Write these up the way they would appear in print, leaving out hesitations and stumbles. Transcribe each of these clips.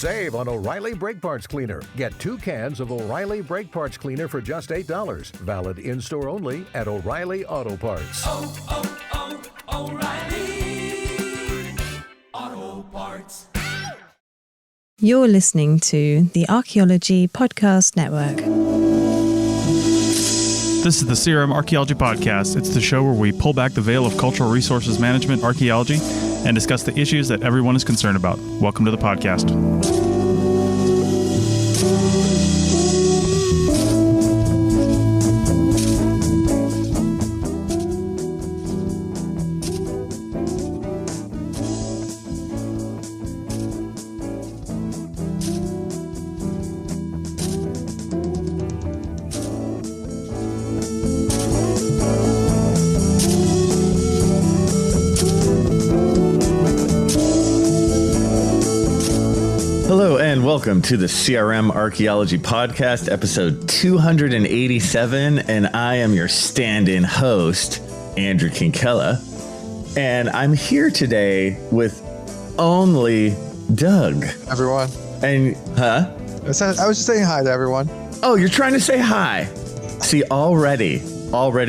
Save on O'Reilly Brake Parts Cleaner. Get 2 cans of O'Reilly Brake Parts Cleaner for just $8. Valid in-store only at O'Reilly Auto Parts. O'Reilly Auto Parts. You're listening to the Archaeology Podcast Network. This is the CRM Archaeology Podcast. It's the show where we pull back the veil of cultural resources management, archaeology, and discuss the issues that everyone is concerned about. Welcome to the podcast. Hello and welcome to the CRM Archaeology Podcast, episode 287, and I am your stand-in host, Andrew Kinkella, and I'm here today with only Doug. Everyone. And, huh? I was just saying hi to everyone. Oh, you're trying to say hi. See, already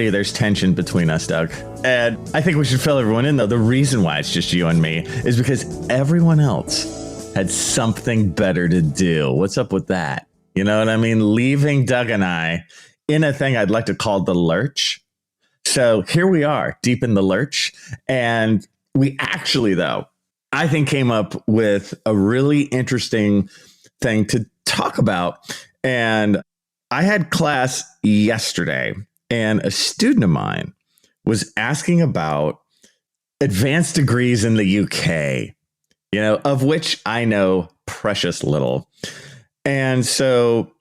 there's tension between us, Doug. And I think we should fill everyone in, though. The reason why it's just you and me is because everyone else had something better to do. What's up with that? You know what I mean? Leaving Doug and I in a thing I'd like to call the lurch. So here we are, deep in the lurch. And we actually, though, I think came up with a really interesting thing to talk about. And I had class yesterday, and a student of mine was asking about advanced degrees in the UK. You know, of which I know precious little. And so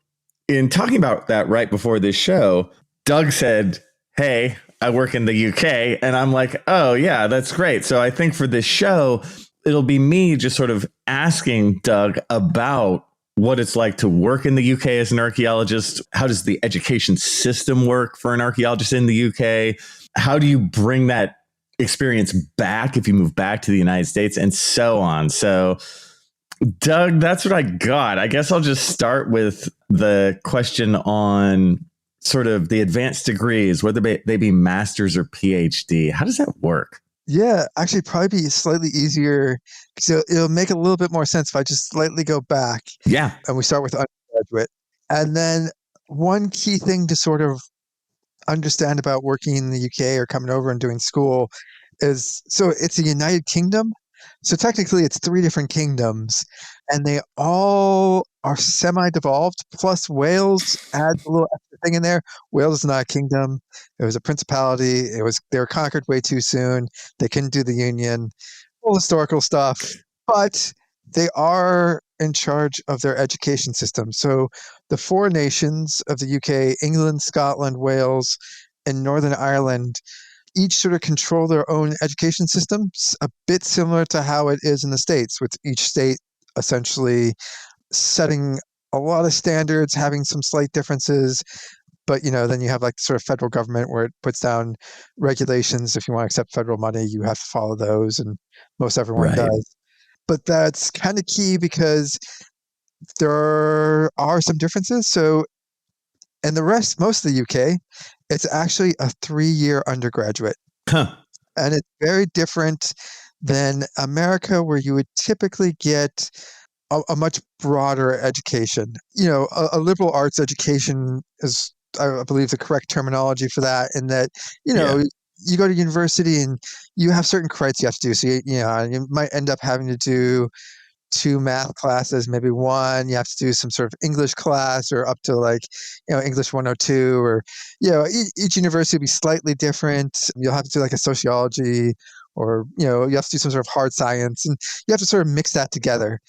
in talking about that right before this show, Doug said, hey, I work in the UK. And I'm like, oh, yeah, that's great. So I think for this show, it'll be me just sort of asking Doug about what it's like to work in the UK as an archaeologist. How does the education system work for an archaeologist in the UK? How do you bring that experience back if you move back to the United States, and so on. So, Doug, that's what I got. I guess I'll just start with the question on sort of the advanced degrees, whether they be master's or PhD. How does that work? Yeah, actually probably be slightly easier because it'll make a little bit more sense if I just slightly go back. Yeah. And we start with undergraduate. And then one key thing to sort of understand about working in the UK or coming over and doing school is, so it's a United Kingdom. So technically it's 3 different kingdoms, and they all are semi-devolved, plus Wales adds a little extra thing in there. Wales is not a kingdom. It was a principality. They were conquered way too soon. They couldn't do the union, all historical stuff, but they are in charge of their education system. So the 4 nations of the UK, England, Scotland, Wales, and Northern Ireland, each sort of control their own education systems, a bit similar to how it is in the States, with each state essentially setting a lot of standards, having some slight differences. But, you know, then you have like sort of federal government where it puts down regulations. If you want to accept federal money, you have to follow those, and most everyone does. But that's kind of key because there are some differences. So, and most of the UK, it's actually a 3-year undergraduate. Huh. And it's very different than America, where you would typically get a much broader education. You know, a liberal arts education is, I believe, the correct terminology for that, in that, you know, you go to university and you have certain credits you have to do. So, you might end up having to do 2 math classes, maybe 1. You have to do some sort of English class, or up to like, English 102, or, each university will be slightly different. You'll have to do like a sociology, or, you have to do some sort of hard science, and you have to sort of mix that together.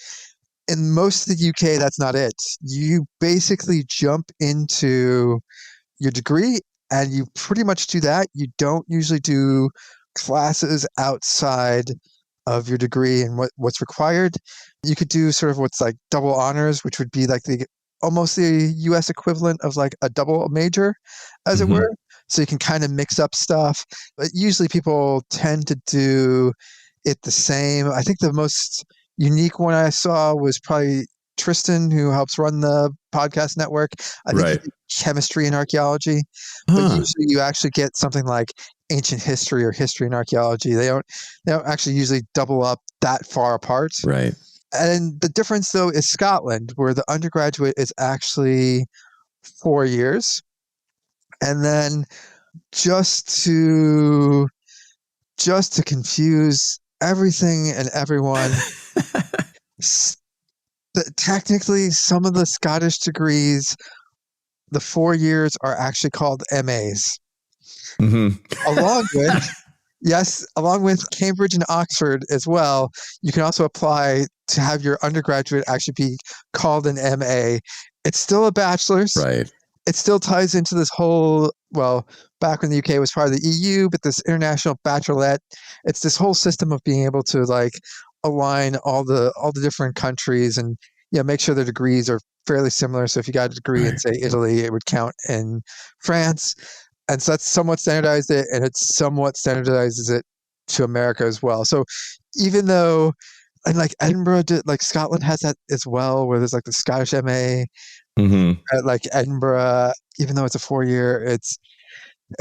In most of the UK, that's not it. You basically jump into your degree and you pretty much do that. You don't usually do classes outside of your degree and what's required. You could do sort of what's like double honors, which would be like almost the US equivalent of like a double major, as it were. So you can kind of mix up stuff. But usually people tend to do it the same. I think the most unique one I saw was probably Tristan, who helps run the podcast network. I think he Right. did chemistry and archaeology, but Huh. usually you actually get something like ancient history or history and archaeology. They don't actually usually double up that far apart. Right. And the difference though is Scotland, where the undergraduate is actually 4 years. And then just to confuse everything and everyone, technically some of the Scottish degrees, the 4 years are actually called MAs. Along with, yes, along with Cambridge and Oxford as well, you can also apply to have your undergraduate actually be called an MA. It's still a bachelor's. Right. It still ties into this whole, well, back when the UK was part of the EU, but this international bachelorette, it's this whole system of being able to like align all the different countries and make sure the degrees are fairly similar. So if you got a degree in, say, Italy, it would count in France. And so that's somewhat standardized it, and it somewhat standardizes it to America as well. So even though, and like Edinburgh did, like Scotland has that as well, where there's like the Scottish MA at like Edinburgh, even though it's a 4 year, it's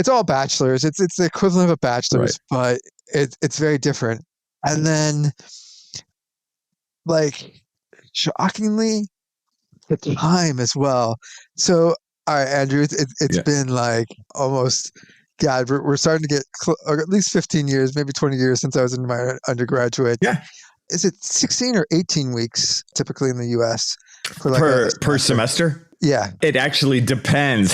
all bachelors. It's the equivalent of a bachelor's, but it's very different. And then, like, shockingly, the time as well. So, all right, Andrew, it's been like almost, God, we're starting to get or at least 15 years, maybe 20 years since I was in my undergraduate. Yeah. Is it 16 or 18 weeks typically in the US for like per semester? Yeah. It actually depends.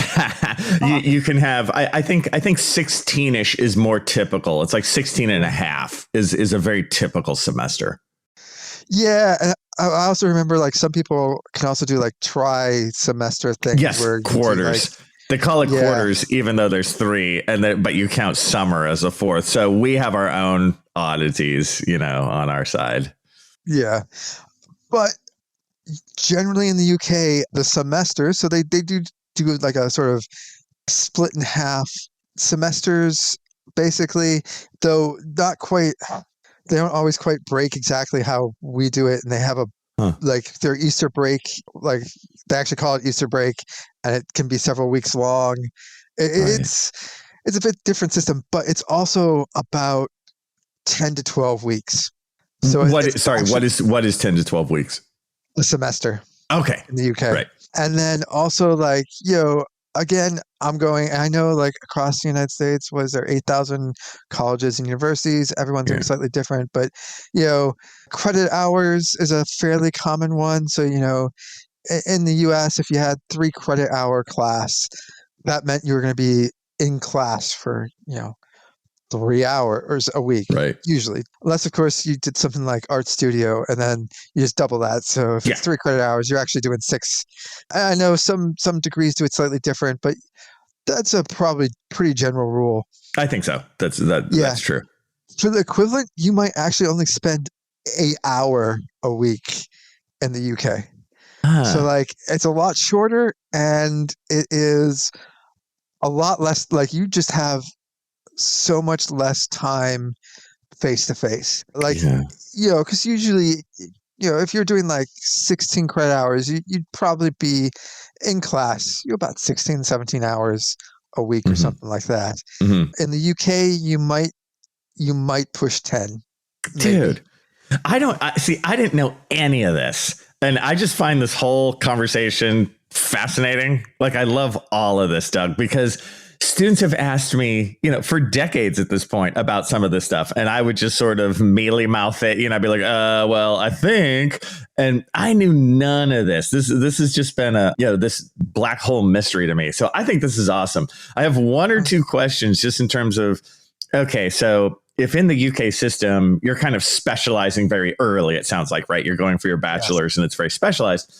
You can have, I think 16-ish is more typical. It's like 16 and a half is a very typical semester. Yeah. And I also remember like some people can also do like tri-semester things. Yes, where quarters. They call it quarters, even though there's three, but you count summer as a fourth. So we have our own oddities, on our side. Yeah. But generally in the UK, the semester, so they do like a sort of split in half semesters, basically, though not quite. They don't always quite break exactly how we do it, and they have like their Easter break, like they actually call it Easter break, and it can be several weeks long. It's a bit different system, but it's also about 10 to 12 weeks. So what is 10 to 12 weeks? A semester. Okay. In the UK. Right. And then also like, again, I know like across the United States, was there 8,000 colleges and universities? Everyone's doing slightly different, but, credit hours is a fairly common one. So, in the US, if you had 3 credit hour class, that meant you were going to be in class for, 3 hours a week, right? Usually, unless of course you did something like art studio, and then you just double that. So if it's 3 credit hours, you're actually doing 6. I know some degrees do it slightly different, but that's a probably pretty general rule. I think so. That's true. For the equivalent, you might actually only spend 1 hour a week in the UK. So like it's a lot shorter, and it is a lot less. Like you just have so much less time face to face, like because usually if you're doing like 16 credit hours, you'd probably be in class about 16 17 hours a week or something like that. In the UK, you might push 10. Dude, I didn't know any of this, and I just find this whole conversation fascinating. Like I love all of this, Doug, because students have asked me, for decades at this point about some of this stuff, and I would just sort of mealy mouth it. I'd be like, well, I think, and I knew none of this. This has just been this black hole mystery to me. So I think this is awesome. I have one or two questions just in terms of, okay, so if in the UK system, you're kind of specializing very early, it sounds like, right? You're going for your bachelor's and it's very specialized.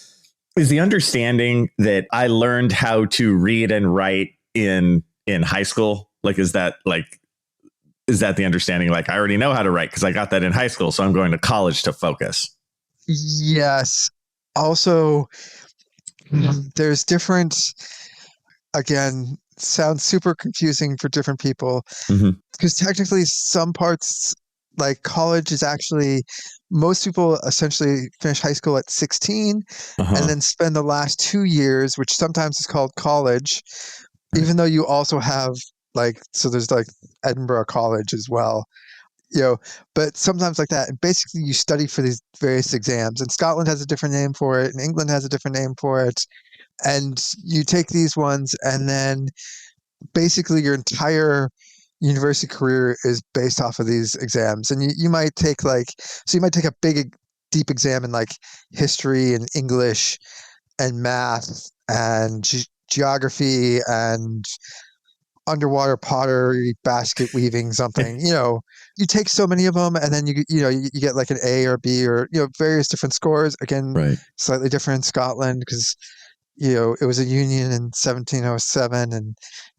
Is the understanding that I learned how to read and write in high school? Like, is that the understanding? Like, I already know how to write because I got that in high school, so I'm going to college to focus. Yes. Also, there's different, again, sounds super confusing for different people, because technically some parts, like college, is actually most people essentially finish high school at 16 and then spend the last 2 years, which sometimes is called college, even though you also have so there's Edinburgh College as well, but sometimes like that. And basically you study for these various exams, and Scotland has a different name for it and England has a different name for it. And you take these ones, and then basically your entire university career is based off of these exams. And you might take you might take a big deep exam in history and English and math and geography and underwater pottery, basket weaving, something. You take so many of them, and then you get an A or B or various different scores. Again, slightly different in Scotland because it was a union in 1707, and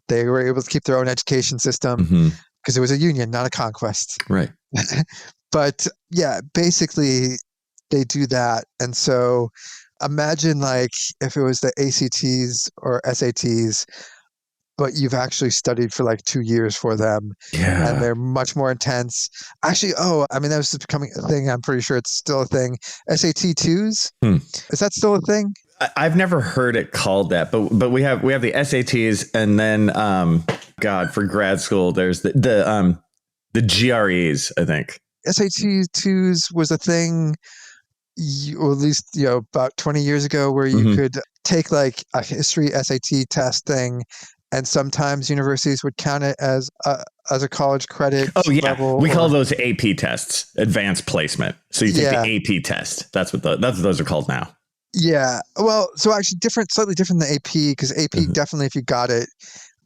they were able to keep their own education system because it was a union, not a conquest. Right. But yeah, basically they do that. And so imagine if it was the ACTs or SATs, but you've actually studied for 2 years for them. Yeah. And they're much more intense. Actually, that was becoming a thing. I'm pretty sure it's still a thing. SAT 2s. Is that still a thing? I've never heard it called that, but we have the SATs, and then for grad school there's the GREs, I think. SAT 2s was a thing, or at least about 20 years ago, where you could take a history SAT test thing, and sometimes universities would count it as a college credit. Oh yeah, level, we call those AP tests, advanced placement. So you take the AP test. That's what those are called now. Yeah. Well, so actually slightly different than AP, because AP definitely, if you got it,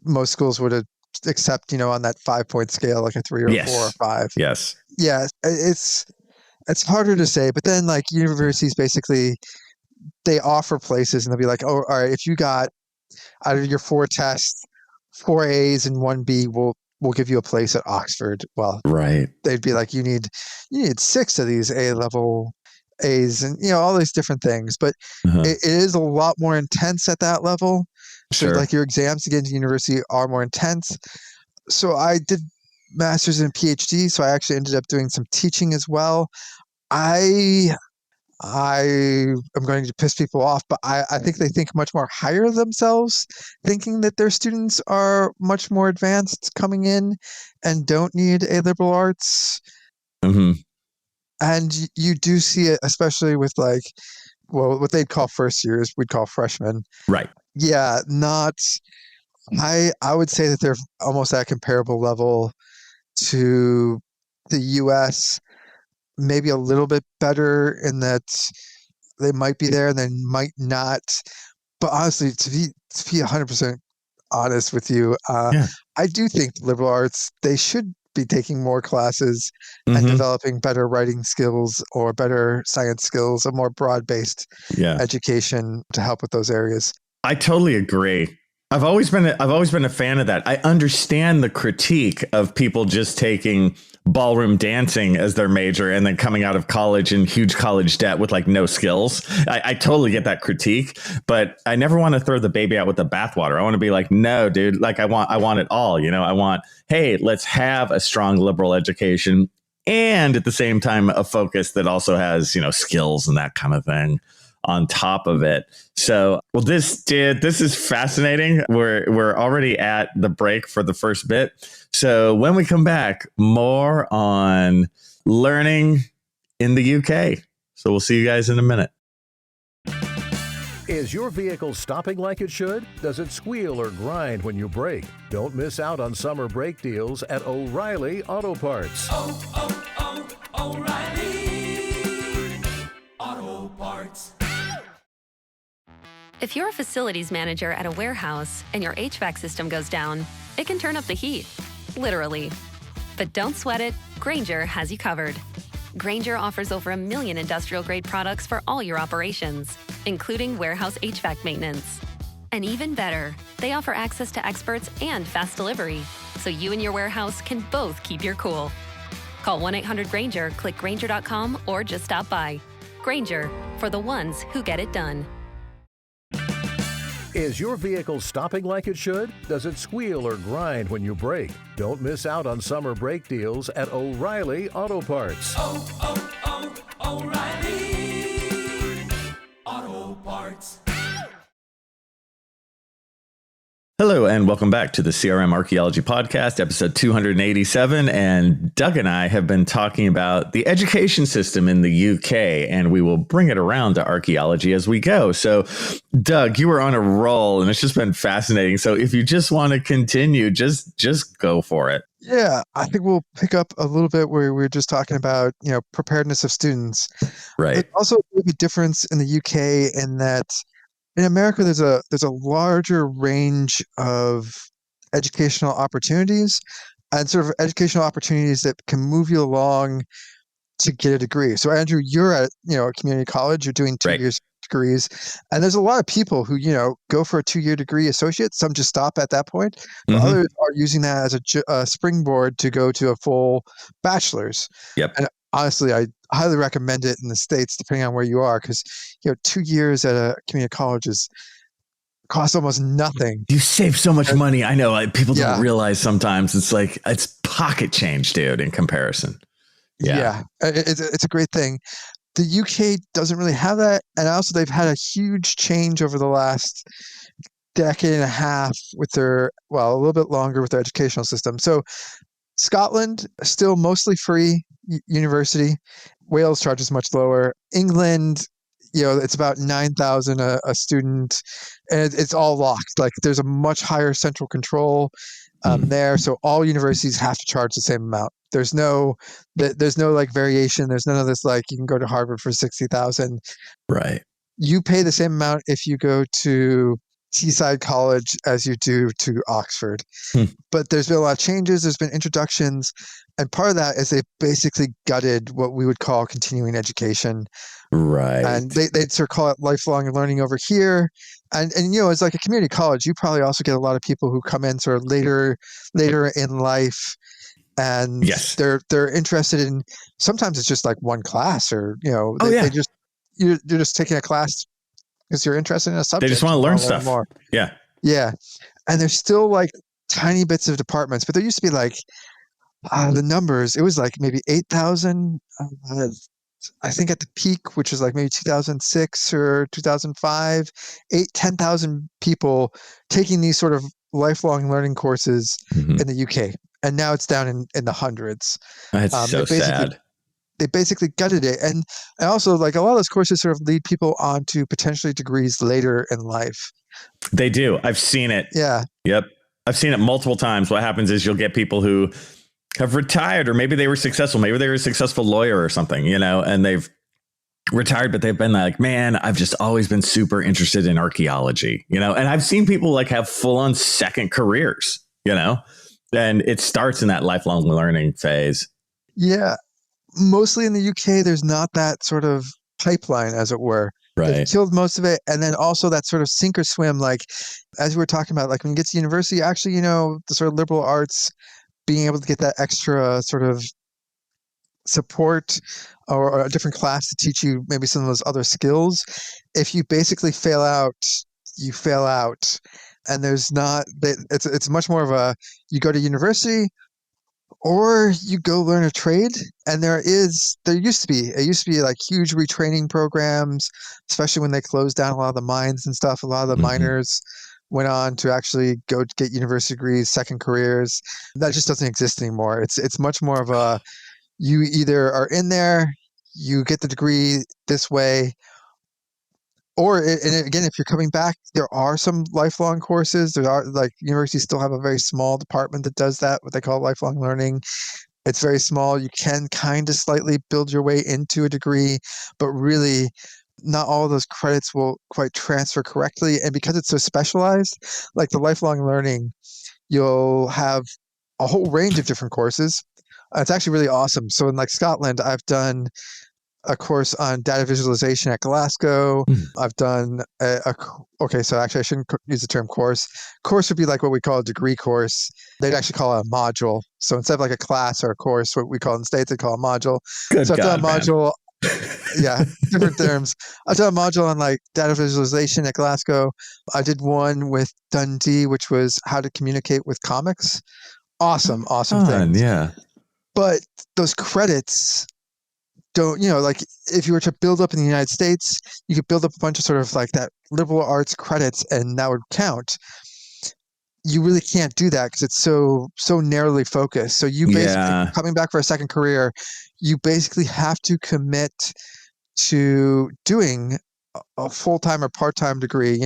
most schools would accept, on that 5-point scale, a 3 or 4 or 5. Yes. Yeah. It's harder to say, but then universities basically, they offer places and they'll be like, oh, all right, if you got out of your 4 tests, 4 A's and 1 B, we'll give you a place at Oxford. Well, right. They'd be like, you need 6 of these A-level A's and all these different things, but it is a lot more intense at that level. Sure. So your exams to get into university are more intense. So I did master's and PhD, so I actually ended up doing some teaching as well. I am going to piss people off, but I think they think much more higher of themselves, thinking that their students are much more advanced coming in and don't need a liberal arts. And you do see it, especially with what they'd call first years, we'd call freshmen. Right. Yeah, I would say that they're almost at a comparable level to the US, maybe a little bit better in that they might be there and they might not. But honestly, to be 100% honest with you, I do think liberal arts, they should be taking more classes and developing better writing skills or better science skills, a more broad-based education to help with those areas. I totally agree. I've always been a fan of that. I understand the critique of people just taking ballroom dancing as their major and then coming out of college in huge college debt with no skills. I totally get that critique, but I never want to throw the baby out with the bathwater. I want to be like, no, dude, I want it all. I want, hey, let's have a strong liberal education and at the same time a focus that also has, skills and that kind of thing on top of it. So, well, this is fascinating. We're already at the break for the first bit. So when we come back, more on learning in the UK. So we'll see you guys in a minute. Is your vehicle stopping like it should? Does it squeal or grind when you brake? Don't miss out on summer brake deals at O'Reilly Auto Parts. O'Reilly Auto Parts. If you're a facilities manager at a warehouse and your HVAC system goes down, it can turn up the heat, literally. But don't sweat it, Grainger has you covered. Grainger offers over 1 million industrial-grade products for all your operations, including warehouse HVAC maintenance. And even better, they offer access to experts and fast delivery, so you and your warehouse can both keep your cool. Call 1-800-GRAINGER, click Grainger.com, or just stop by. Grainger, for the ones who get it done. Is your vehicle stopping like it should? Does it squeal or grind when you brake? Don't miss out on summer brake deals at O'Reilly Auto Parts. Parts. Hello, and welcome back to the CRM Archaeology Podcast, episode 287. And Doug and I have been talking about the education system in the UK, and we will bring it around to archaeology as we go. So, Doug, you were on a roll, and it's just been fascinating. So if you just want to continue, just go for it. Yeah, I think we'll pick up a little bit where we were just talking about, preparedness of students. Right. There's also a big difference in the UK in that in America, there's a larger range of educational opportunities and sort of educational opportunities that can move you along to get a degree. So Andrew, you're at, a community college, you're doing 2 Right. years degrees, and there's a lot of people who, go for a 2-year degree associate. Some just stop at that point, but Mhm. others are using that as a springboard to go to a full bachelor's. Yep. And honestly, I highly recommend it in the States, depending on where you are, because 2 years at a community college costs almost nothing. You save so much money. I know people Yeah. don't realize sometimes it's pocket change, dude, in comparison. Yeah, it's a great thing. The UK doesn't really have that, and also they've had a huge change over the last decade and a half with a little bit longer with their educational system. So Scotland, still mostly free university. Wales charges much lower. England, it's about 9,000 a student, and it's all locked. Like there's a much higher central control there, so all universities have to charge the same amount. There's no like variation. There's none of this like you can go to Harvard for 60,000. Right. You pay the same amount if you go to Teesside College as you do to Oxford. But there's been a lot of changes. There's been introductions. And part of that is they basically gutted what we would call continuing education. Right. And they'd sort of call it lifelong learning over here. And it's like a community college. You probably also get a lot of people who come in sort of later in life. And yes, they're interested in, sometimes it's just like one class or, you're just taking a class because you're interested in a subject. They just want to learn stuff. More. Yeah. Yeah. And there's still like tiny bits of departments, but there used to be like the numbers, it was like maybe 8,000, I think at the peak, which was like maybe 2006 or 2005, 10,000 people taking these sort of lifelong learning courses in the UK. And now it's down in the hundreds. That's so sad. They basically gutted it. And also like a lot of those courses sort of lead people on to potentially degrees later in life. They do. I've seen it. Yeah. Yep. I've seen it multiple times. What happens is you'll get people who have retired, or maybe they were successful. Maybe they were a successful lawyer or something, and they've retired, but they've been like, man, I've just always been super interested in archaeology, and I've seen people like have full on second careers, and it starts in that lifelong learning phase. Yeah. Mostly in the UK, there's not that sort of pipeline, as it were. Right. They've killed most of it. And then also that sort of sink or swim, like as we were talking about, like when you get to university, actually, the sort of liberal arts, being able to get that extra sort of support or a different class to teach you maybe some of those other skills. If you basically fail out, you fail out. And there's not, it's much more of a, you go to university or you go learn a trade. And it used to be like huge retraining programs, especially when they closed down a lot of the mines and stuff. A lot of the miners went on to actually go to get university degrees, second careers. That just doesn't exist anymore. It's much more of a, you either are in there, you get the degree this way, or, and again, if you're coming back, there are some lifelong courses. There are, like, universities still have a very small department that does that, what they call lifelong learning. It's very small. You can kind of slightly build your way into a degree, but really not all of those credits will quite transfer correctly. And because it's so specialized, like the lifelong learning, you'll have a whole range of different courses. It's actually really awesome. So in like Scotland, I've done a course on data visualization at Glasgow. I've done so actually I shouldn't use the term course. Course would be like what we call a degree course. They'd actually call it a module. So instead of like a class or a course, what we call in the States, they call a module. Good so I've done a man. module. Yeah, different terms. I've done a module on like data visualization at Glasgow. I did one with Dundee, which was how to communicate with comics. Awesome thing. Yeah. But those credits, don't, like if you were to build up in the United States, you could build up a bunch of sort of like that liberal arts credits and that would count. You really can't do that because it's so narrowly focused. So you basically coming back for a second career, you basically have to commit to doing a full-time or part-time degree,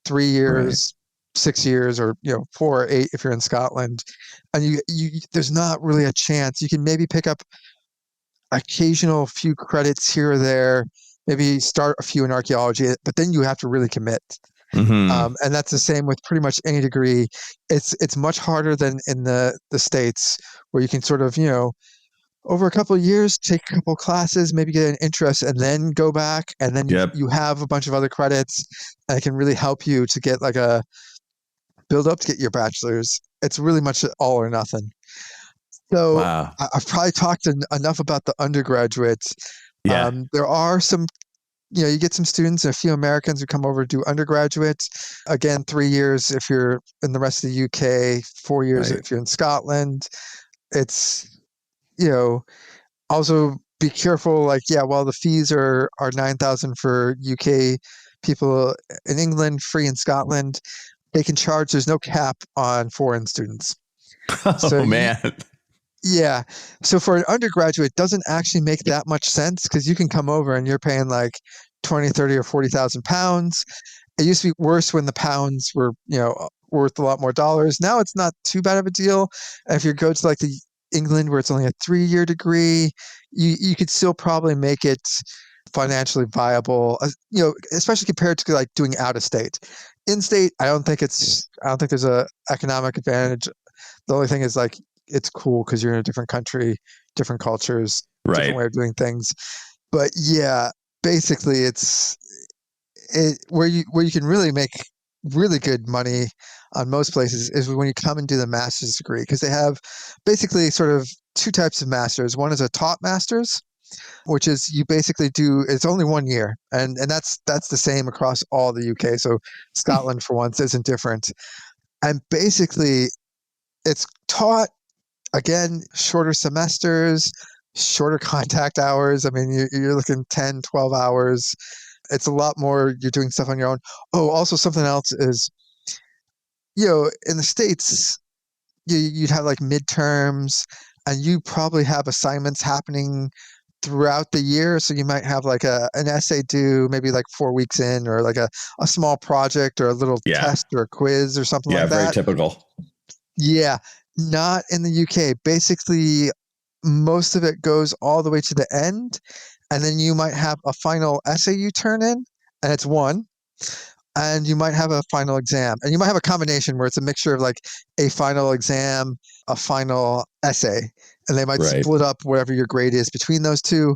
3 years, 6 years, or 4 or 8 if you're in Scotland. And you there's not really a chance. You can maybe pick up occasional few credits here or there, maybe start a few in archaeology, but then you have to really commit. And that's the same with pretty much any degree. It's much harder than in the States, where you can sort of, over a couple of years, take a couple of classes, maybe get an interest, and then go back, and then you have a bunch of other credits, and it can really help you to get like a build up to get your bachelor's. It's really much all or nothing. So I've probably talked enough about the undergraduates. There are some, you get some students and a few Americans who come over to do undergraduate. Again, 3 years if you're in the rest of the UK, 4 years if you're in Scotland. It's, also be careful. Like, while the fees are 9,000 for UK people in England, free in Scotland, they can charge. There's no cap on foreign students. Oh, man. Yeah. So for an undergraduate, it doesn't actually make that much sense because you can come over and you're paying like 20, 30 or 40,000 pounds. It used to be worse when the pounds were, worth a lot more dollars. Now it's not too bad of a deal. And if you go to like the England where it's only a 3-year degree, you could still probably make it financially viable, especially compared to like doing out of state. In state, I don't think there's a economic advantage. The only thing is like, it's cool because you're in a different country, different cultures, different way of doing things. But basically it's where you can really make really good money on most places is when you come and do the master's degree, because they have basically sort of 2 types of masters. One is a taught master's, which is you basically do, it's only 1 year, and that's the same across all the UK. So Scotland for once isn't different. And basically it's taught, again, shorter semesters, shorter contact hours. I mean, you're looking 10, 12 hours. It's a lot more. You're doing stuff on your own. Oh, also something else is, in the States, you'd have like midterms, and you probably have assignments happening throughout the year. So you might have like an essay due maybe like 4 weeks in, or like a small project or a little test or a quiz or something like that. Yeah, very typical. Yeah, not in the UK. Basically, most of it goes all the way to the end, and then you might have a final essay you turn in, and it's 1. And you might have a final exam, and you might have a combination where it's a mixture of like a final exam, a final essay, and they might split up whatever your grade is between those two.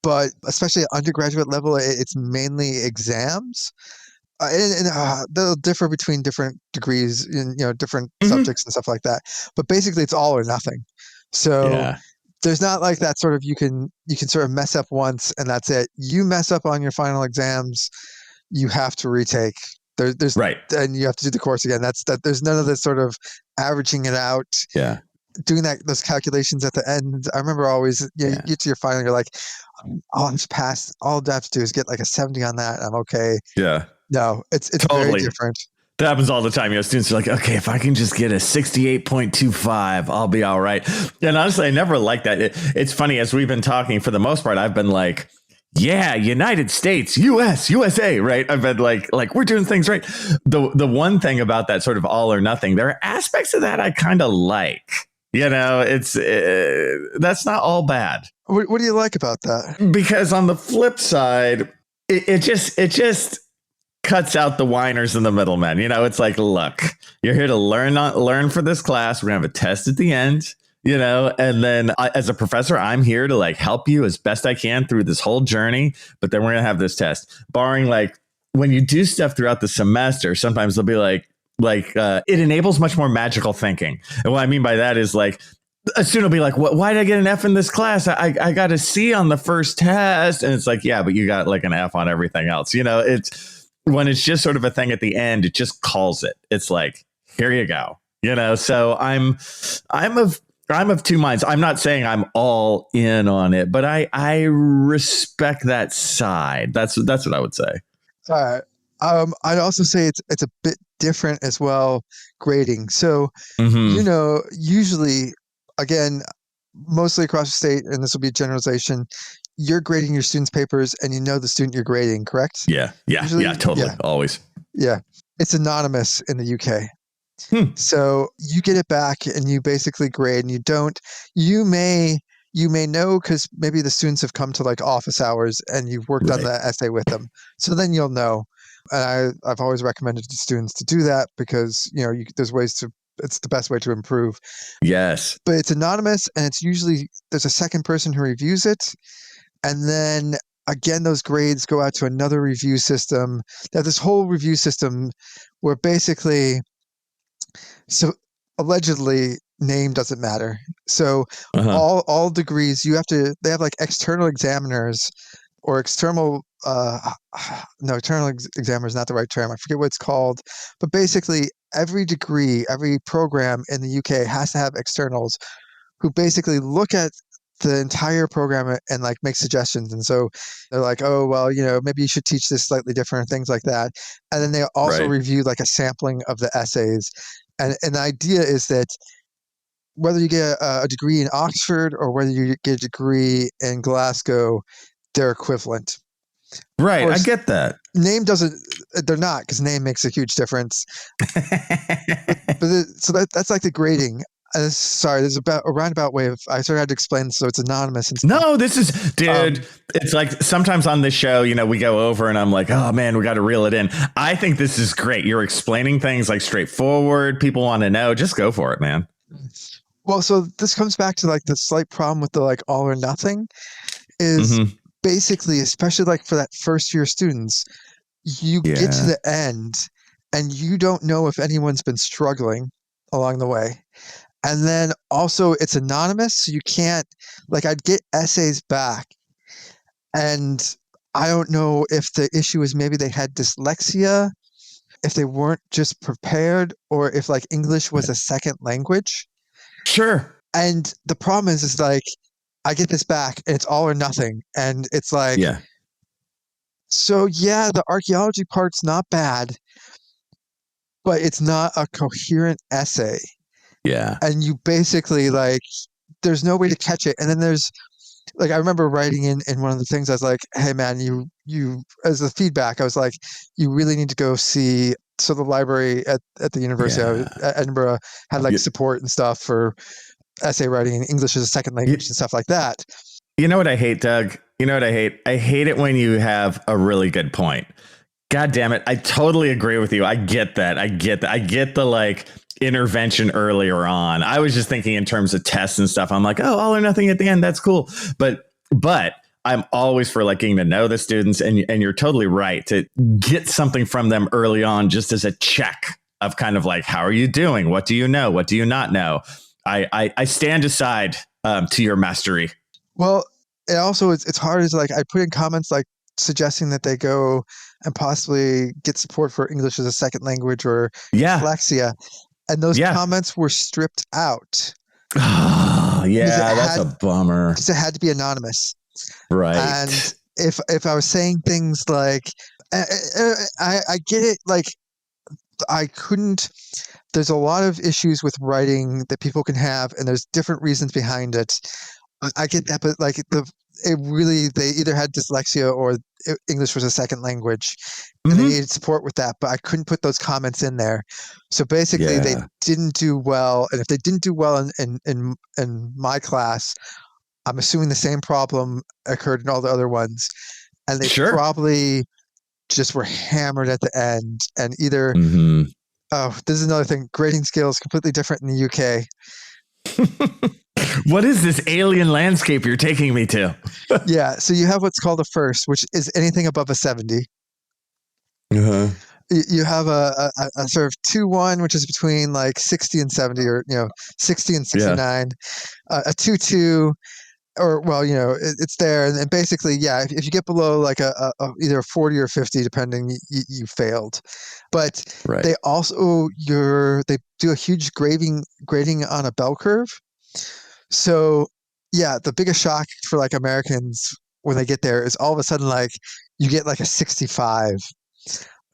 But especially at undergraduate level, it's mainly exams. And they'll differ between different degrees in different subjects and stuff like that. But basically, it's all or nothing. So there's not like that sort of you can sort of mess up once and that's it. You mess up on your final exams, you have to retake. There's and you have to do the course again. There's none of this sort of averaging it out. Yeah. Doing those calculations at the end. I remember always you get to your final, you're like, I'll just pass. All I have to do is get like a 70 on that. I'm okay. Yeah. No, it's totally very different. That happens all the time. Students are like, okay, if I can just get a 68.25, I'll be all right. And honestly, I never liked that. It's funny, as we've been talking, for the most part, I've been like, yeah, United States, USA, right? I've been like we're doing things right. The one thing about that sort of all or nothing, there are aspects of that I kind of like. It's that's not all bad. What do you like about that? Because on the flip side, it just cuts out the whiners and the middlemen. It's like, look, you're here to learn for this class. We're gonna have a test at the end. And then as a professor, I'm here to like help you as best I can through this whole journey. But then we're going to have this test, barring like when you do stuff throughout the semester, sometimes they'll be like it enables much more magical thinking. And what I mean by that is like, a student will be like, why did I get an F in this class? I got a C on the first test. And it's like, yeah, but you got like an F on everything else. It's when it's just sort of a thing at the end, it just calls it. It's like, here you go. So I'm I'm of two minds. I'm not saying I'm all in on it, but I respect that side. That's what I would say. All right. I'd also say it's a bit different as well, grading. So, Mm-hmm. usually, again, mostly across the state, and this will be a generalization, you're grading your students' papers and you know the student you're grading, correct? Yeah. Usually, totally. Yeah. Always. Yeah. It's anonymous in the UK. Hmm. So you get it back and you basically grade, and you may know because maybe the students have come to like office hours and you've worked on the essay with them. So then you'll know. And I've always recommended to students to do that because, there's ways to, it's the best way to improve. Yes. But it's anonymous, and it's usually, there's a second person who reviews it. And then again, those grades go out to another review system. They have this whole review system where basically, so allegedly, name doesn't matter. So all degrees, they have like external examiners or external, external examiner is not the right term. I forget what it's called. But basically, every degree, every program in the UK has to have externals who basically look at the entire program and like make suggestions. And so they're like, oh, well, maybe you should teach this slightly different, things like that. And then they also review like a sampling of the essays. And the idea is that whether you get a degree in Oxford or whether you get a degree in Glasgow, they're equivalent. Right. I get that. Name they're not, because name makes a huge difference. So that's like the grading. Sorry, there's a roundabout way of, I sort of had to explain, so it's anonymous. No, this is, dude, it's like sometimes on this show, we go over and I'm like, oh man, we got to reel it in. I think this is great. You're explaining things like straightforward. People want to know. Just go for it, man. Well, so this comes back to like the slight problem with the like all or nothing is basically, especially like for that first year students, you get to the end and you don't know if anyone's been struggling along the way. And then also it's anonymous, so you can't, like, I'd get essays back and I don't know if the issue is maybe they had dyslexia, if they weren't just prepared, or if like English was a second language. Sure. And the problem is like, I get this back and it's all or nothing. And it's like, so the archaeology part's not bad, but it's not a coherent essay. Yeah. And you basically like, there's no way to catch it. And then there's like, I remember writing in one of the things, I was like, hey man, you as a feedback, I was like, you really need to go see. So the library at the University of Edinburgh had like support and stuff for essay writing in English as a second language and stuff like that. You know what I hate, Doug? You know what I hate? I hate it when you have a really good point. God damn it. I totally agree with you. I get that. I get the like intervention earlier on. I was just thinking in terms of tests and stuff. I'm like, oh, all or nothing at the end. That's cool. But I'm always for like getting to know the students. And you're totally right to get something from them early on, just as a check of kind of like, how are you doing? What do you know? What do you not know? I stand aside to your mastery. Well, it also it's hard. Is like I put in comments like suggesting that they go and possibly get support for English as a second language or dyslexia, and those comments were stripped out. Oh, that's a bummer. Because it had to be anonymous, right? And if I was saying things like, I get it, like I couldn't. There's a lot of issues with writing that people can have, and there's different reasons behind it. I get that, but like they either had dyslexia or English was a second language, and they needed support with that. But I couldn't put those comments in there, so basically they didn't do well. And if they didn't do well in my class, I'm assuming the same problem occurred in all the other ones, and they probably just were hammered at the end. And either this is another thing. Grading scale is completely different in the UK. What is this alien landscape you're taking me to? So you have what's called a first, which is anything above a 70. You have a sort of 2-1, which is between like 60 and 70, or 60 and 69. A 2-2, or it's there, and basically, if you get below like a either a 40 or 50, depending, you failed. But they also they do a huge grading on a bell curve. So yeah, the biggest shock for like Americans when they get there is all of a sudden like you get like a 65.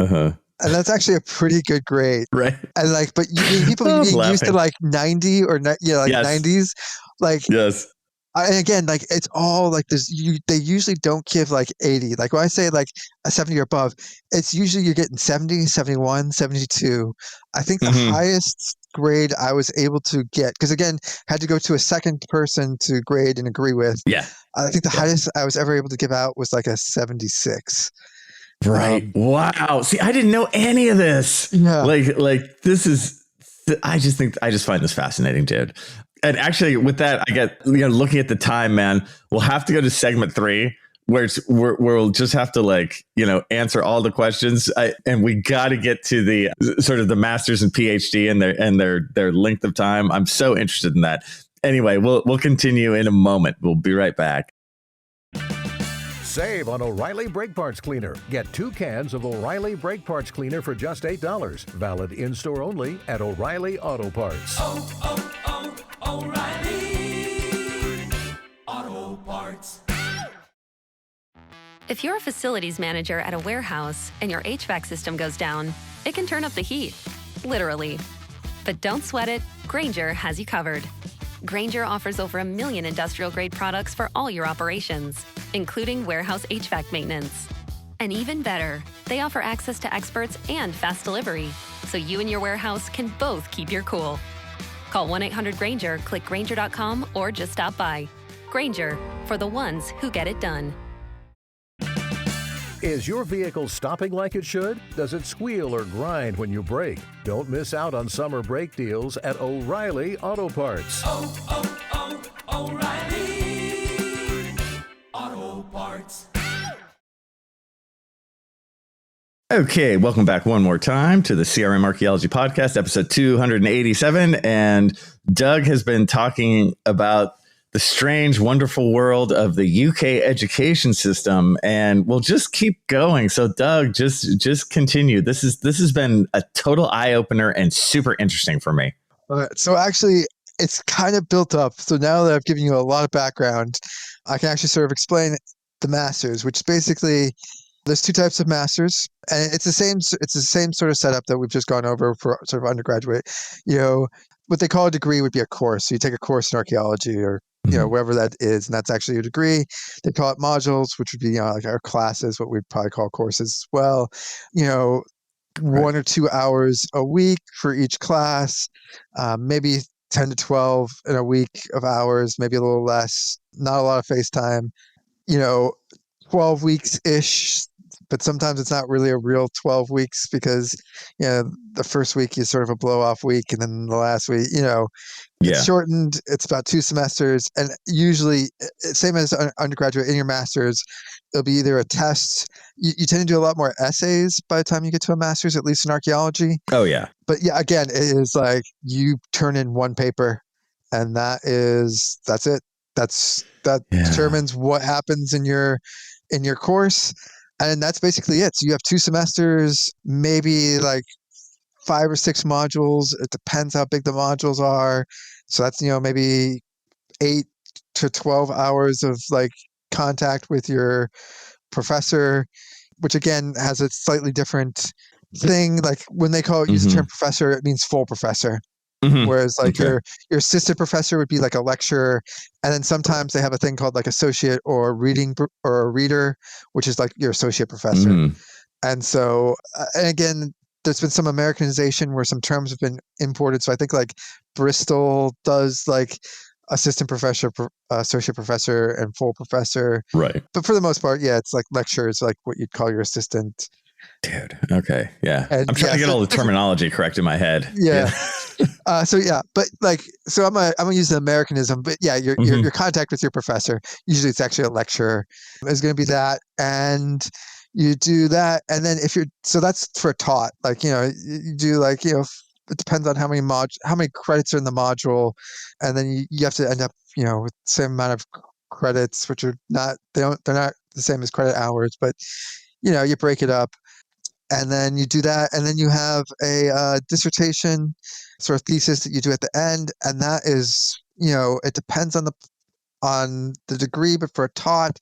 Uh-huh. And that's actually a pretty good grade. Right. And like, but people I was being used to laughing. like 90 or like Yes. 90s, like, Yes. and again, like it's all like this. They usually don't give like 80. Like when I say like a 70 or above, it's usually you're getting 70, 71, 72. I think the Mhm. highest grade I was able to get, because again, had to go to a second person to grade and agree with. Yeah. I think the highest I was ever able to give out was like a 76. Right. Wow. See, I didn't know any of this. Yeah. Like this is, I just find this fascinating, dude. And actually with that, I get, looking at the time, man, we'll have to go to segment 3 where we'll just have to like, answer all the questions. And we got to get to the sort of the master's and PhD and their length of time. I'm so interested in that. Anyway, we'll continue in a moment. We'll be right back. Save on O'Reilly Brake Parts Cleaner. Get 2 cans of O'Reilly Brake Parts Cleaner for just $8. Valid in-store only at O'Reilly Auto Parts. O'Reilly Auto Parts. If you're a facilities manager at a warehouse and your HVAC system goes down, it can turn up the heat, literally. But don't sweat it, Grainger has you covered. Grainger offers over 1 million industrial-grade products for all your operations, including warehouse HVAC maintenance. And even better, they offer access to experts and fast delivery, so you and your warehouse can both keep your cool. Call 1-800-GRAINGER, click Grainger.com, or just stop by. Grainger, for the ones who get it done. Is your vehicle stopping like it should? Does it squeal or grind when you brake? Don't miss out on summer brake deals at O'Reilly Auto Parts. O'Reilly Auto Parts. Okay, welcome back one more time to the CRM Archaeology Podcast, episode 287. And Doug has been talking about the strange, wonderful world of the UK education system, and we'll just keep going. So, Doug, just continue. This has been a total eye opener and super interesting for me. So actually, it's kind of built up. So now that I've given you a lot of background, I can actually sort of explain the masters, which basically there's 2 types of masters, and it's the same sort of setup that we've just gone over for sort of undergraduate. What they call a degree would be a course. So you take a course in archaeology or wherever that is, and that's actually a degree. They call it modules, which would be like our classes, what we'd probably call courses as well. 1 or 2 hours a week for each class, maybe 10 to 12 in a week of hours, maybe a little less, not a lot of FaceTime, 12 weeks-ish, but sometimes it's not really a real 12 weeks because, the first week is sort of a blow-off week, and then the last week, it's shortened. It's about 2 semesters, and usually, same as undergraduate in your master's, it'll be either a test. You tend to do a lot more essays by the time you get to a master's, at least in archaeology. Oh, yeah. But yeah, again, it is like you turn in 1 paper, and that's it. That determines what happens in your course, and that's basically it. So you have 2 semesters, maybe like 5 or 6 modules. It depends how big the modules are. So that's maybe 8 to 12 hours of like contact with your professor, which again has a slightly different thing. Like when they use the term professor, it means full professor. Whereas like your assistant professor would be like a lecturer, and then sometimes they have a thing called like associate or a reader, which is like your associate professor. And so, and again, there's been some Americanization where some terms have been imported. So I think like Bristol does like assistant professor, associate professor, and full professor. Right. But for the most part, yeah, it's like lecturers, like what you'd call your assistant. Dude. Okay. Yeah. And I'm trying to get all the terminology correct in my head. Yeah. But like, so I'm gonna use the Americanism, but yeah, your contact with your professor, usually it's actually a lecturer, is going to be that. And you do that. And then so that's for taught, like, you do like, it depends on how many credits are in the module. And then you have to end up, with the same amount of credits, which are they're not the same as credit hours, but you break it up. And then you do that, and then you have a dissertation sort of thesis that you do at the end, and that is it depends on the degree, but for a taught,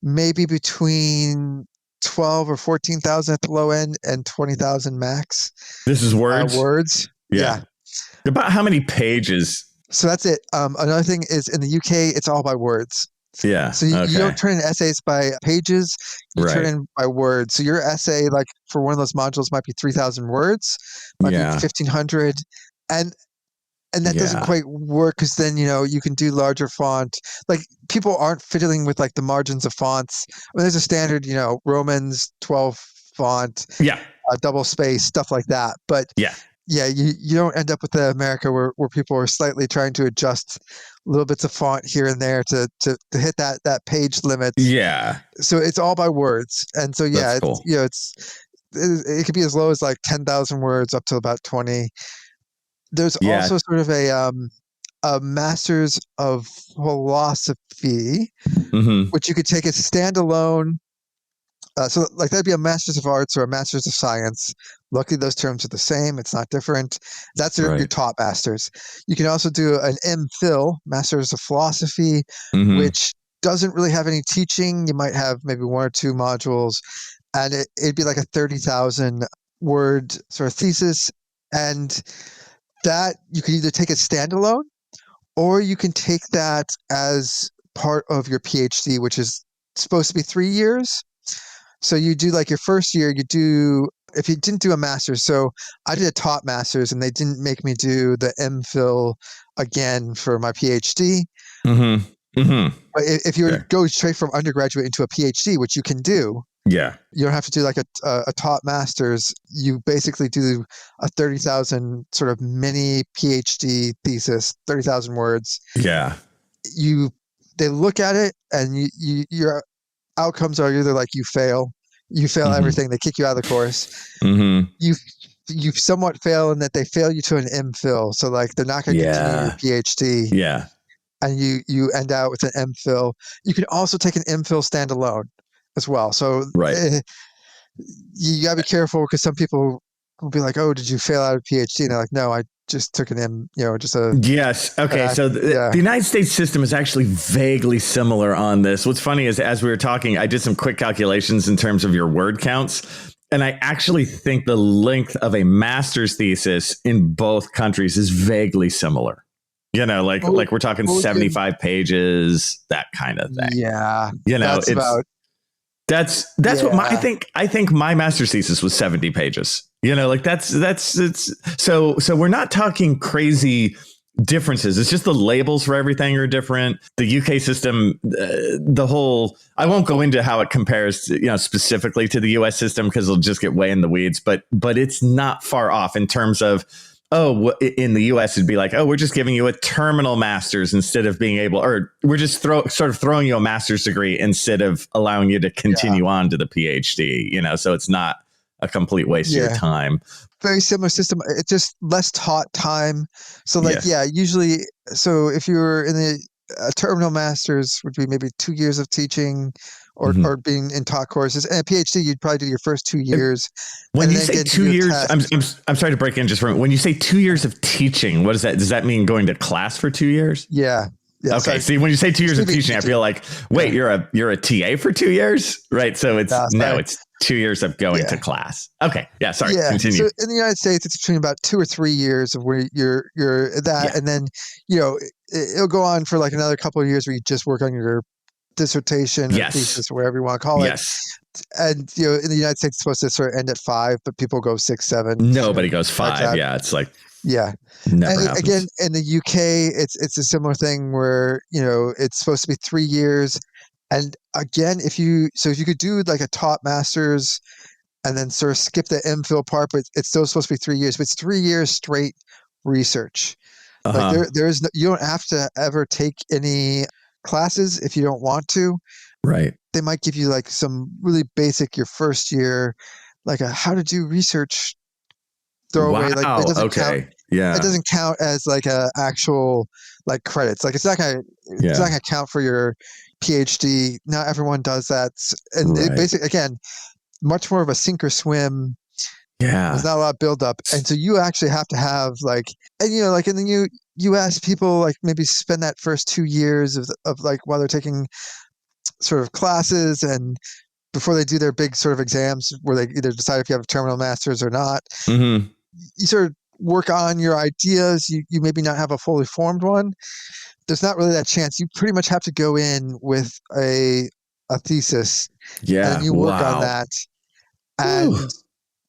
maybe between 12 or 14,000 at the low end and 20,000 max. This is words? Words. Yeah. About how many pages? So that's it. Another thing is in the UK, it's all by words. Yeah. So you don't turn in essays by pages, you turn in by words. So your essay, like for one of those modules, might be 3,000 words, might be 1,500. And that doesn't quite work because then, you can do larger font. Like people aren't fiddling with like the margins of fonts. I mean, there's a standard, Romans 12 font, double space, stuff like that. But you don't end up with the America where people are slightly trying to adjust little bits of font here and there to hit that page limit. Yeah. So it's all by words. And so, That's cool. it could be as low as like 10,000 words up to about 20. There's also sort of a master's of philosophy, which you could take as standalone. So like that'd be a master's of arts or a master's of science. Luckily, those terms are the same. It's not different. That's your top masters. You can also do an MPhil, master's of philosophy, which doesn't really have any teaching. You might have maybe one or two modules, and it'd be like a 30,000 word sort of thesis. And that you can either take it standalone, or you can take that as part of your PhD, which is supposed to be 3 years. So you do like your first year, if you didn't do a master's, so I did a top master's and they didn't make me do the MPhil again for my PhD. But if you go straight from undergraduate into a PhD, which you can do, you don't have to do like a top master's. You basically do a 30,000 sort of mini PhD thesis, 30,000 words. Yeah. They look at it and your outcomes are either like you fail everything, they kick you out of the course. You somewhat fail in that they fail you to an MPhil. So like they're not going to continue your PhD. Yeah. And you end out with an MPhil. You can also take an MPhil standalone as well. So you gotta be careful because some people will be like, "Oh, did you fail out of PhD?" And they're like, "No, I just took an M, just a." Yes. Okay. So the United States system is actually vaguely similar on this. What's funny is as we were talking, I did some quick calculations in terms of your word counts. And I actually think the length of a master's thesis in both countries is vaguely similar. Like we're talking 75 pages, that kind of thing. Yeah. That's what I think my master's thesis was 70 pages. So we're not talking crazy differences. It's just the labels for everything are different. The UK system, I won't go into how it compares to, specifically to the US system because it'll just get way in the weeds, but it's not far off in terms of, in the US, it'd be like, we're just giving you a terminal master's instead of being able, or we're just throwing you a master's degree instead of allowing you to continue on to the PhD, so it's not a complete waste of your time. Very similar system. It's just less taught time. So usually, so if you're in the terminal master's would be maybe 2 years of teaching or being in taught courses, and a PhD, you'd probably do your first 2 years. When you say 2 years, I'm sorry to break in just for a minute. When you say 2 years of teaching, what is that? Does that mean going to class for 2 years? Yeah. Okay. Sorry. See, when you say 2 years of teaching, I feel like, wait, you're a TA for 2 years, right? So it's it's 2 years of going to class. Okay. Yeah. Sorry. Continue. So in the United States, it's between about 2 or 3 years of where you're that, and then it'll go on for like another couple of years where you just work on your dissertation or thesis or whatever you want to call it. And in the United States, it's supposed to sort of end at 5, but people go 6, 7. Nobody goes 5. Yeah, it's like never happens. Again, in the UK, it's a similar thing where it's supposed to be 3 years. And again, if you could do like a top master's and then sort of skip the MPhil part, but it's still supposed to be 3 years. But it's 3 years straight research. Like you don't have to ever take any classes if you don't want to. Right. They might give you like some really basic your first year, like a how to do research throwaway. Like it doesn't count. Yeah. It doesn't count as like a actual like credits. Like it's not gonna count for your PhD. Not everyone does that. And it basically, again, much more of a sink or swim. Yeah. There's not a lot of build up. And so you actually have to have like, and like, and then US, people like maybe spend that first 2 years of like while they're taking sort of classes and before they do their big sort of exams where they either decide if you have a terminal master's or not. Mm-hmm. You sort of work on your ideas. You maybe not have a fully formed one. There's not really that chance. You pretty much have to go in with a thesis, Yeah. and you work on that, and Whew.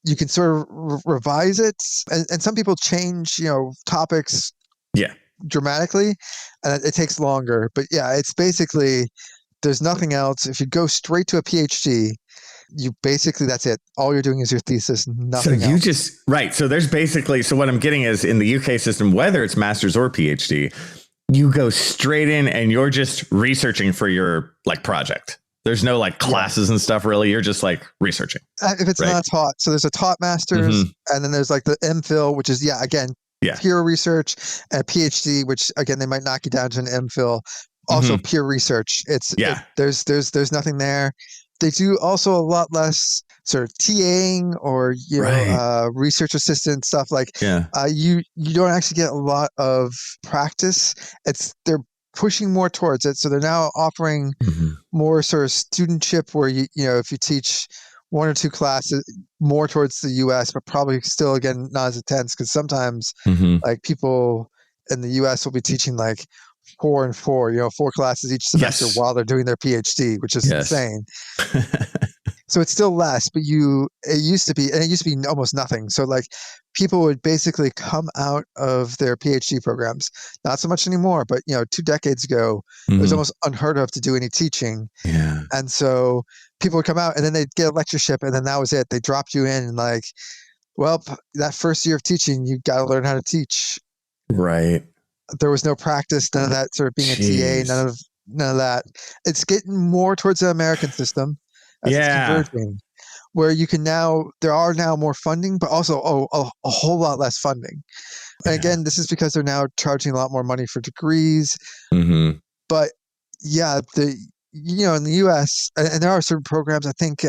you can sort of revise it. And some people change, topics Yeah. dramatically, and it takes longer. But yeah, it's basically there's nothing else. If you go straight to a PhD, you basically that's it. All you're doing is your thesis, nothing else. So there's basically, so what I'm getting is in the UK system, whether it's master's or PhD, you go straight in and you're just researching for your like project. There's no like classes and stuff really. You're just like researching. If it's not taught. So there's a taught master's, and then there's like the MPhil, which is, pure research, and PhD, which again, they might knock you down to an MPhil. Also pure research. There's nothing there. They do also a lot less sort of TAing or research assistant stuff. Like you don't actually get a lot of practice. They're pushing more towards it. So they're now offering more sort of studentship where if you teach one or two classes more towards the US, but probably still again not as intense because sometimes like people in the US will be teaching like 4 and 4, 4 classes each semester while they're doing their PhD, which is insane. So it's still less, but it used to be almost nothing. So like people would basically come out of their PhD programs, not so much anymore, but 2 decades ago, it was almost unheard of to do any teaching. Yeah. And so people would come out and then they'd get a lectureship and then that was it. They dropped you in and like, well, that first year of teaching, you got to learn how to teach. Right. There was no practice, none of that sort of being a TA, none of that. It's getting more towards the American system. As it's converging, where you can there are now more funding, but also a whole lot less funding. And again, this is because they're now charging a lot more money for degrees. But yeah, in the US, and there are certain programs, I think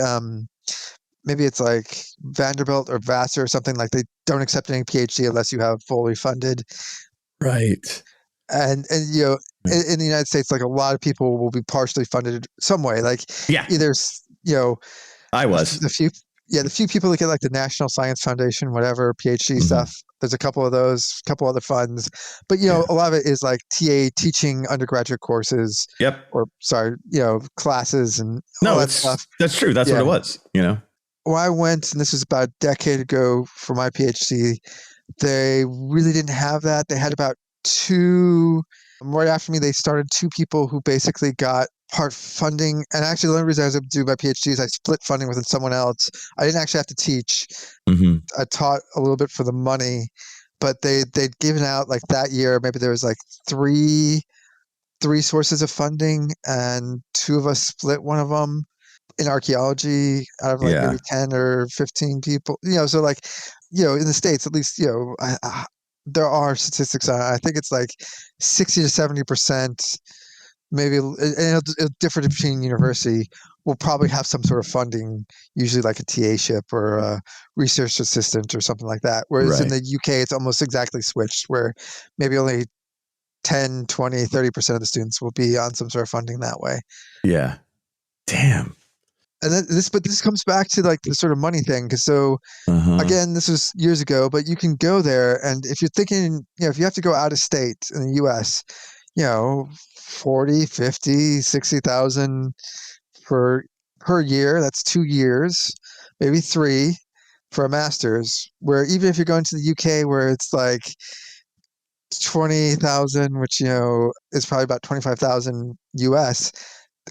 maybe it's like Vanderbilt or Vassar or something, like they don't accept any PhD unless you have fully funded. Right. And in the United States, like a lot of people will be partially funded some way. Like either, I was. the few people that get like the National Science Foundation, whatever, PhD stuff. There's a couple of those, couple other funds. But, a lot of it is like TA teaching undergraduate courses. Yep. Or classes and all that stuff. That's true. That's what it was, When I went, and this was about a decade ago for my PhD, they really didn't have that. They had about 2, right after me, they started 2 people who basically got part funding. And actually, the only reason I was able to do my PhD is I split funding with someone else. I didn't actually have to teach. I taught a little bit for the money, but they'd given out like that year, maybe there was like three sources of funding, and 2 of us split one of them in archaeology out of like maybe 10 or 15 people. So like, in the States, at least, there are statistics on it. I think it's like 60 to 70%, maybe, and it'll differ between university, will probably have some sort of funding, usually like a TA-ship or a research assistant or something like that. Whereas in the UK, it's almost exactly switched, where maybe only 10, 20, 30% of the students will be on some sort of funding that way. Yeah. Damn. And then this comes back to like the sort of money thing. Cause so again, this was years ago, but you can go there. And if you're thinking, if you have to go out of state in the US, 40, 50, 60,000 per year, that's 2 years, maybe 3 for a master's, where even if you're going to the UK where it's like 20,000, which, is probably about 25,000 US,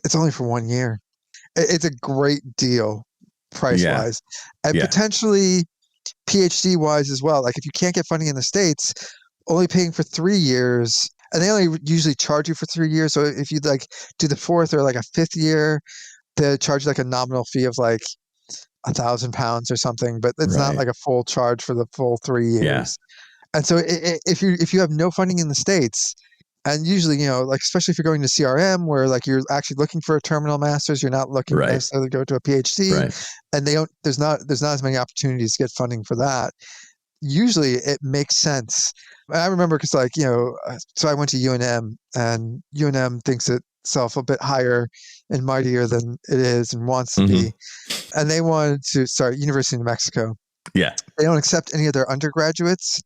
it's only for 1 year. It's a great deal price-wise. And potentially PhD-wise as well. Like if you can't get funding in the States, only paying for 3 years, and they only usually charge you for 3 years. So if you like do the 4th or like a 5th year, they charge like a nominal fee of like £1,000 or something, but it's not like a full charge for the full 3 years. And so if you have no funding in the States, and usually, like especially if you're going to CRM, where like you're actually looking for a terminal master's, you're not looking necessarily to go to a PhD, and there's not as many opportunities to get funding for that. usually it makes sense. I remember because so I went to UNM, and UNM thinks itself a bit higher and mightier than it is and wants to be. And they wanted to start University of New Mexico. Yeah. They don't accept any of their undergraduates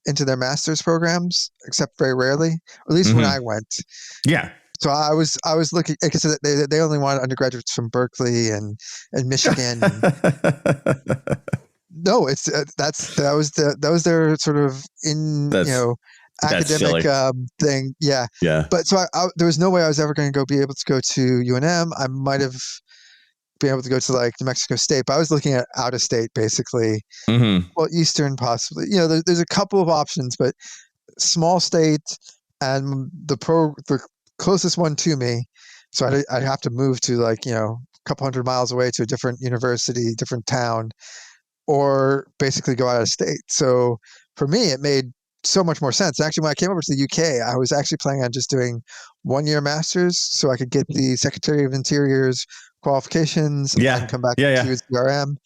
into their master's programs, except very rarely, or at least when I went. Yeah. So I was looking, because they only wanted undergraduates from Berkeley and Michigan. No, that was their sort of academic thing. Yeah. Yeah. But so there was no way I was ever going to be able to go to UNM. I might have been able to go to like New Mexico State, but I was looking at out of state basically. Well, Eastern possibly. There's a couple of options, but small state and the closest one to me. So I'd have to move to a couple hundred miles away to a different university, different town, or basically go out of state. So for me, it made so much more sense. Actually, when I came over to the UK, I was actually planning on just doing 1 year master's so I could get the Secretary of Interior's qualifications and come back to CRM.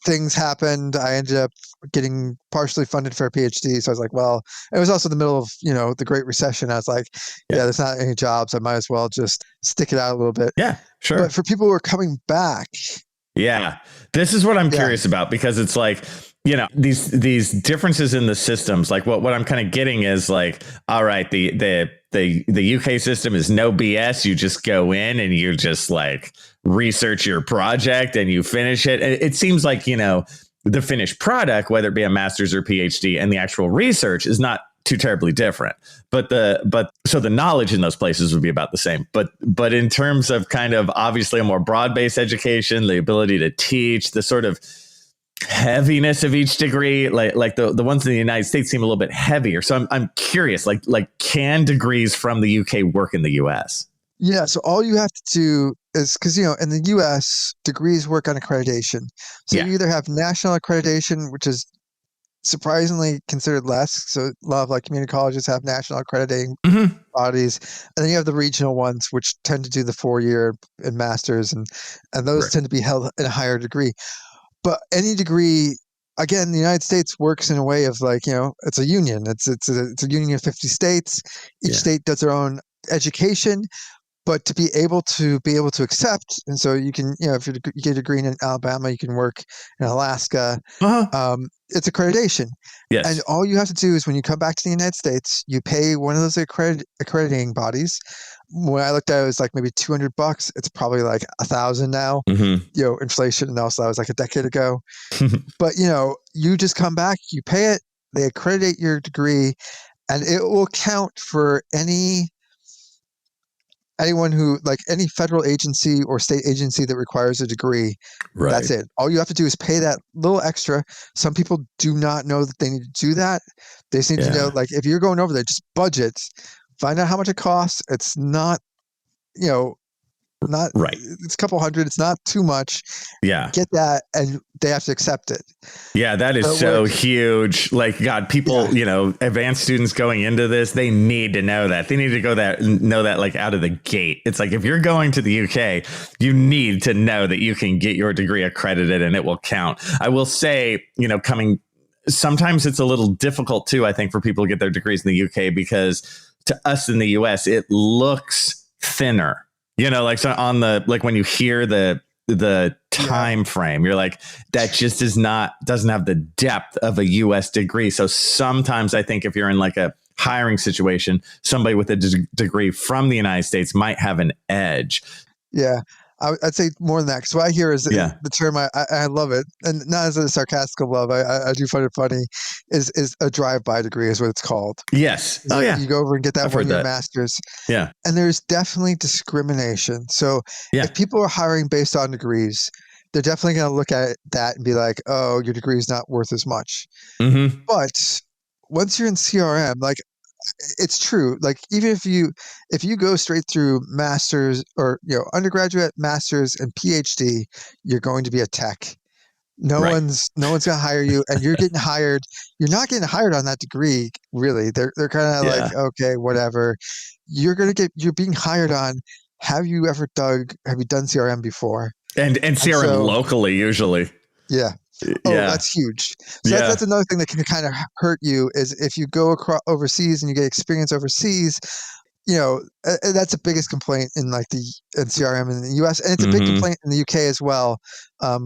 Things happened. I ended up getting partially funded for a PhD. So I was like, well, it was also the middle of, the Great Recession. I was like, there's not any jobs. I might as well just stick it out a little bit. Yeah, sure. But for people who are coming back. Yeah. This is what I'm curious about, because it's like, these differences in the systems, like what I'm kind of getting is like, all right, the UK system is no BS. You just go in and you just like research your project and you finish it. It seems like, the finished product, whether it be a master's or PhD, and the actual research is not too terribly different. So the knowledge in those places would be about the same. But in terms of kind of obviously a more broad-based education, the ability to teach, the sort of heaviness of each degree, like the ones in the United States seem a little bit heavier. So I'm curious, like can degrees from the UK work in the US? Yeah. So all you have to do is, because, in the US, degrees work on accreditation. So you either have national accreditation, which is surprisingly considered less. So a lot of community colleges have national accrediting bodies, and then you have the regional ones, which tend to do the 4 year in masters, and those tend to be held in a higher degree. But any degree, again, the United States works in a way of it's a union. It's a union of 50 states. Each state does their own education, but to be able to accept, and so you can, if you get a degree in Alabama, you can work in Alaska. It's accreditation. Yes. And all you have to do is, when you come back to the United States, you pay one of those accrediting bodies. When I looked at it, it was like maybe $200. It's probably like $1,000 now. Inflation, and also that was like a decade ago. But you just come back, you pay it, they accredit your degree, and it will count for anyone who, like any federal agency or state agency that requires a degree. Right. That's it. All you have to do is pay that little extra. Some people do not know that they need to do that. They just need to know, like, if you're going over there, just budget, find out how much it costs. It's not, not right. It's a couple hundred. It's not too much. Yeah. Get that, and they have to accept it. Yeah, that is so huge. Like, God, people, advanced students going into this, they need to know that. They need to know that like out of the gate. It's like, if you're going to the UK, you need to know that you can get your degree accredited and it will count. I will say, sometimes it's a little difficult too, I think, for people to get their degrees in the UK, because to us in the US, it looks thinner. Like, so on when you hear the time frame, you're like, that just doesn't have the depth of a US degree. So sometimes I think if you're in like a hiring situation, somebody with a degree from the United States might have an edge. Yeah. I'd say more than that, because what I hear is the term, I love it, and not as a sarcastic love, I do find it funny, is a drive-by degree is what it's called. Yes. Oh, yeah. You go over and get that 1 year master's. Yeah. And there's definitely discrimination. So if people are hiring based on degrees, they're definitely going to look at that and be like, oh, your degree is not worth as much. But once you're in CRM, like, it's true. Like, even if you go straight through master's or undergraduate, master's, and PhD, you're going to be a tech. No one's going to hire you, and you're getting hired. You're not getting hired on that degree, really. They're kind of like, okay, whatever. You're being hired on, have you done CRM before? And CRM locally, usually. Yeah. Oh, Yeah. that's huge. So Yeah. that's another thing that can kind of hurt you is if you go across overseas and you get experience overseas, that's the biggest complaint in CRM in the US. And it's a big complaint in the UK as well,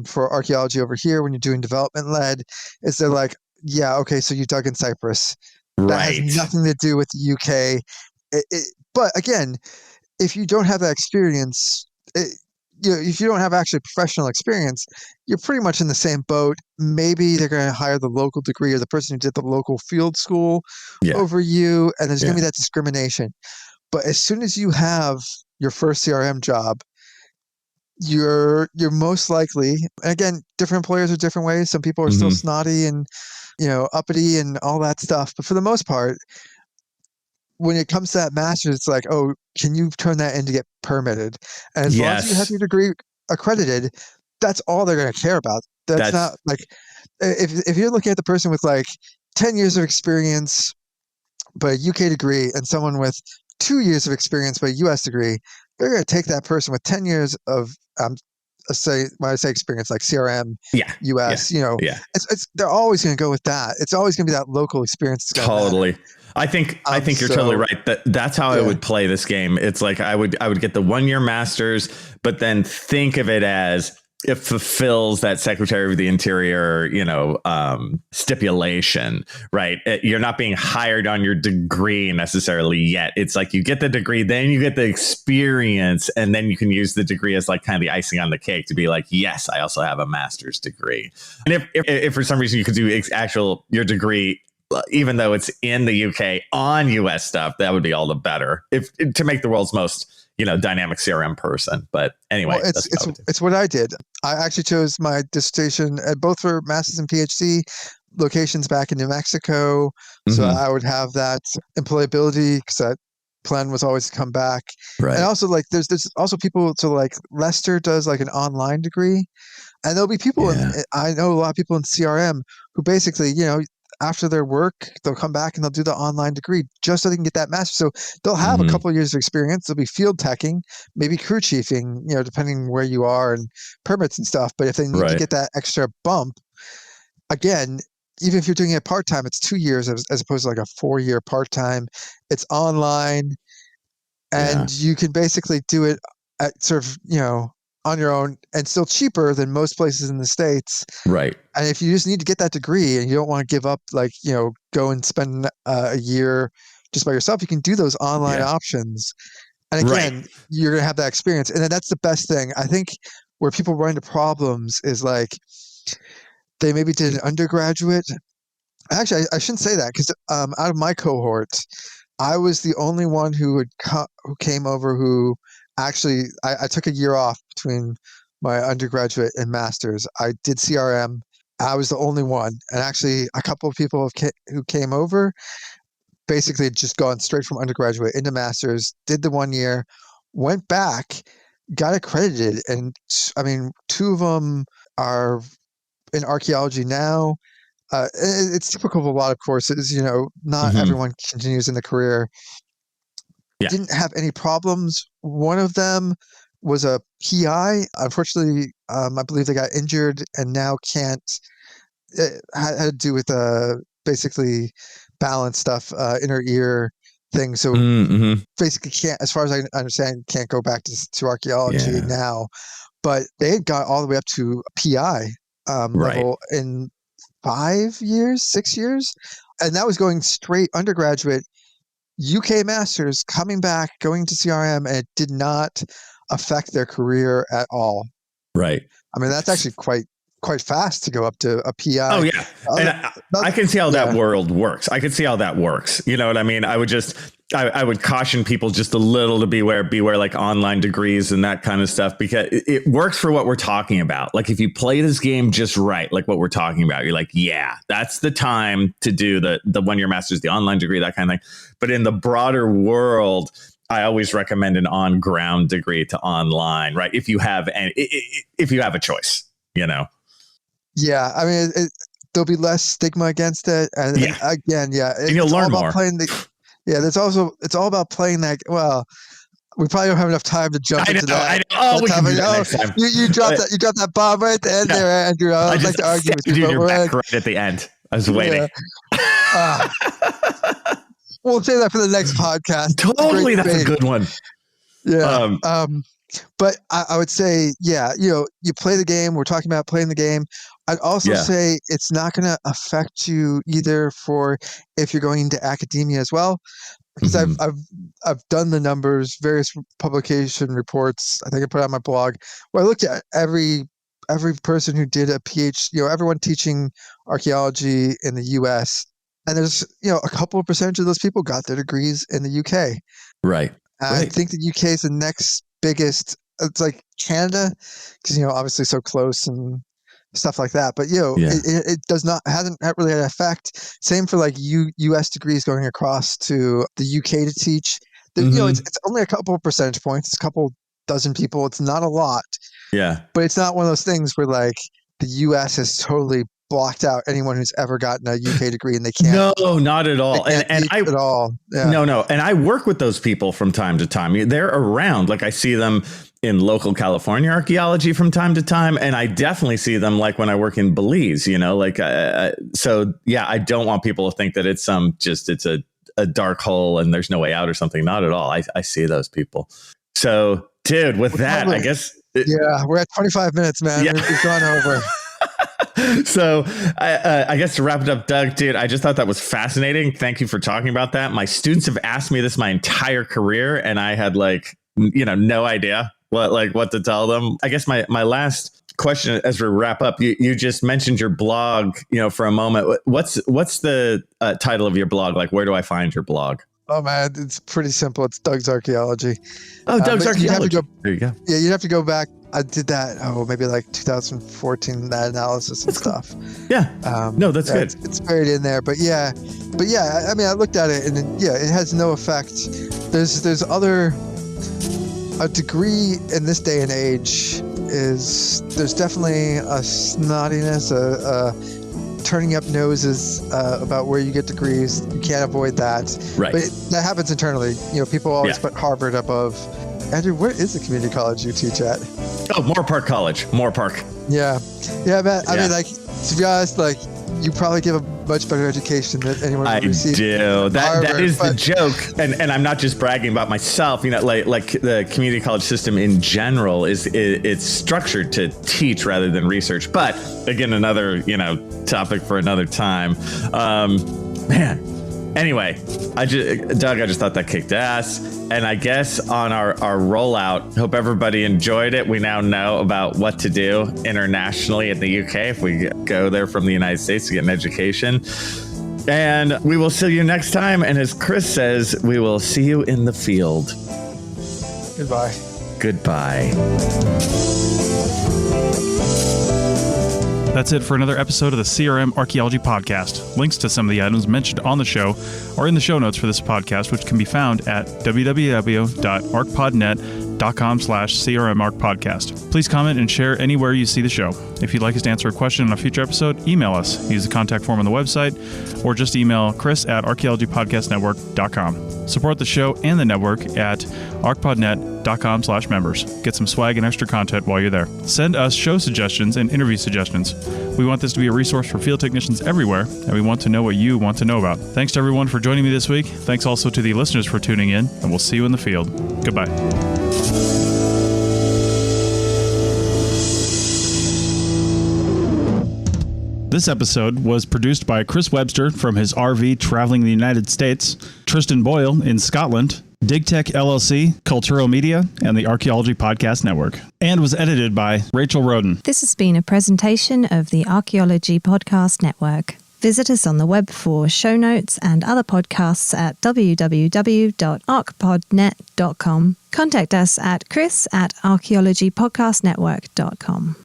for archaeology over here when you're doing development led, is they're like, yeah, okay, so you dug in Cyprus. That has nothing to do with the UK. But again, if you don't have that experience, if you don't have actually professional experience, you're pretty much in the same boat. Maybe they're going to hire the local degree or the person who did the local field school over you, and there's going to be that discrimination. But as soon as you have your first CRM job, you're most likely, and again, different employers are different ways. Some people are still snotty and uppity and all that stuff. But for the most part, when it comes to that master's, it's like, oh, can you turn that in to get permitted? And as long as you have your degree accredited, that's all they're going to care about. That's not like, if you're looking at the person with like 10 years of experience, but a UK degree, and someone with 2 years of experience, but a US degree, they're going to take that person with 10 years of, when I say experience, like CRM, US, they're always going to go with that. It's always going to be that local experience. Totally. I think you're totally right. That's how I would play this game. It's like I would get the 1 year master's, but then think of it as it fulfills that Secretary of the Interior, stipulation, right? You're not being hired on your degree necessarily yet. It's like you get the degree, then you get the experience, and then you can use the degree as like kind of the icing on the cake to be like, yes, I also have a master's degree. And if for some reason you could do your degree, even though it's in the UK on US stuff, that would be all the better to make the world's most dynamic CRM person. But anyway, it's what I did. I actually chose my dissertation both for master's and PhD locations back in New Mexico. So I would have that employability because that plan was always to come back. Right. And also like there's also people, so like Leicester does like an online degree, and there'll be people I know a lot of people in CRM who basically, after their work, they'll come back and they'll do the online degree just so they can get that master. So they'll have a couple of years of experience. They'll be field teching, maybe crew chiefing, depending where you are and permits and stuff. But if they need to get that extra bump, again, even if you're doing it part-time, it's 2 years as opposed to like a 4-year part-time. It's online, and you can basically do it at sort of, on your own, and still cheaper than most places in the States. Right. And if you just need to get that degree and you don't want to give up, like, go and spend a year just by yourself, you can do those online options. And again, you're going to have that experience. And then that's the best thing. I think where people run into problems is like they maybe did an undergraduate. Actually, I shouldn't say that because out of my cohort, I was the only one who came over who actually, I took a year off between my undergraduate and master's. I did CRM. I was the only one. And actually, a couple of people who came over basically had just gone straight from undergraduate into master's, did the 1 year, went back, got accredited. And I mean, 2 of them are in archaeology now. It's typical of a lot of courses, not everyone continues in the career. Didn't have any problems. One of them was a PI. Unfortunately, I believe they got injured and now can't. It had to do with basically balance stuff, inner ear thing. So basically can't, as far as I understand, can't go back to archaeology now. But they had got all the way up to PI level in 5 years, 6 years. And that was going straight undergraduate. UK masters, coming back, going to CRM, and it did not affect their career at all. Right. I mean, that's actually quite fast to go up to a PI. Oh yeah, and I can see how that world works. I can see how that works. You know what I mean? I would caution people just a little to beware like online degrees and that kind of stuff, because it works for what we're talking about. Like if you play this game just right, like what we're talking about, you're like, yeah, that's the time to do the 1 year master's, the online degree, that kind of thing. But in the broader world, I always recommend an on ground degree to online, right? If you have a choice, Yeah, I mean, there'll be less stigma against it, and again, and you'll learn more. It's all about playing that. Well, we probably don't have enough time to jump into that. I know. Oh, we can do that next time. You dropped that bomb right at the end there, Andrew. I'd like to argue with you, but we're right at the end. I was waiting. Yeah. We'll say that for the next podcast. Totally, that's a good one. Yeah. But I would say, you play the game. We're talking about playing the game. I'd also say it's not going to affect you either for if you're going into academia as well, because I've done the numbers, various publication reports. I think I put on my blog where I looked at every person who did a PhD, everyone teaching archaeology in the U.S. And there's, a couple of percentage of those people got their degrees in the UK. Right. I think the UK is the next biggest. It's like Canada, because obviously so close and stuff like that. But it hasn't really had an effect. Same for like US degrees going across to the UK to teach. It's only a couple of percentage points. It's a couple dozen people. It's not a lot. Yeah. But it's not one of those things where like the US has totally blocked out anyone who's ever gotten a UK degree and they can't. No, not at all. And I at all. Yeah. No. And I work with those people from time to time. They're around. Like I see them in local California archaeology from time to time. And I definitely see them like when I work in Belize, I don't want people to think that it's a dark hole and there's no way out or something. Not at all. I see those people. So dude, with that, I guess. We're at 25 minutes, man. Yeah. We've gone over. So I guess to wrap it up, Doug, dude, I just thought that was fascinating. Thank you for talking about that. My students have asked me this my entire career, and I had no idea what to tell them. I guess my last question as we wrap up, you just mentioned your blog, for a moment. What's the title of your blog? Like, where do I find your blog? Oh man, it's pretty simple. It's Doug's Archaeology. Oh, Doug's Archaeology. There you go. Yeah, you'd have to go back. I did that. maybe like 2014, that analysis and stuff. Yeah. No, that's good. It's buried in there, but yeah. I mean, I looked at it, and it has no effect. There's a degree in this day and age there's definitely a snottiness, a turning up noses about where you get degrees. You can't avoid that. Right. But that happens internally. People always put Harvard above. Andrew, where is the community college you teach at? Oh, Moore Park College. Moore Park. Yeah, man. I mean, to be honest, you probably give a much better education than anyone would receive. I do. That is the joke, and I'm not just bragging about myself. Like the community college system in general it's structured to teach rather than research. But again, another topic for another time. Man. Anyway, Doug, I just thought that kicked ass. And I guess on our rollout, hope everybody enjoyed it. We now know about what to do internationally in the UK if we go there from the United States to get an education. And we will see you next time. And as Chris says, we will see you in the field. Goodbye. Goodbye. That's it for another episode of the CRM Archaeology Podcast. Links to some of the items mentioned on the show are in the show notes for this podcast, which can be found at www.arcpodnet.com/CRMArcPodcast. Please comment and share anywhere you see the show. If you'd like us to answer a question on a future episode, email us. Use the contact form on the website, or just email chris@archaeologypodcastnetwork.com. Support the show and the network at arcpodnet.com/members. Get some swag and extra content while you're there. Send us show suggestions and interview suggestions. We want this to be a resource for field technicians everywhere, and we want to know what you want to know about. Thanks to everyone for joining me this week. Thanks also to the listeners for tuning in, and we'll see you in the field. Goodbye. This episode was produced by Chris Webster from his RV traveling the United States, Tristan Boyle in Scotland, DigTech LLC, Cultural Media, and the Archaeology Podcast Network, and was edited by Rachel Roden. This has been a presentation of the Archaeology Podcast Network. Visit us on the web for show notes and other podcasts at www.arcpodnet.com. Contact us at chris@archaeologypodcastnetwork.com.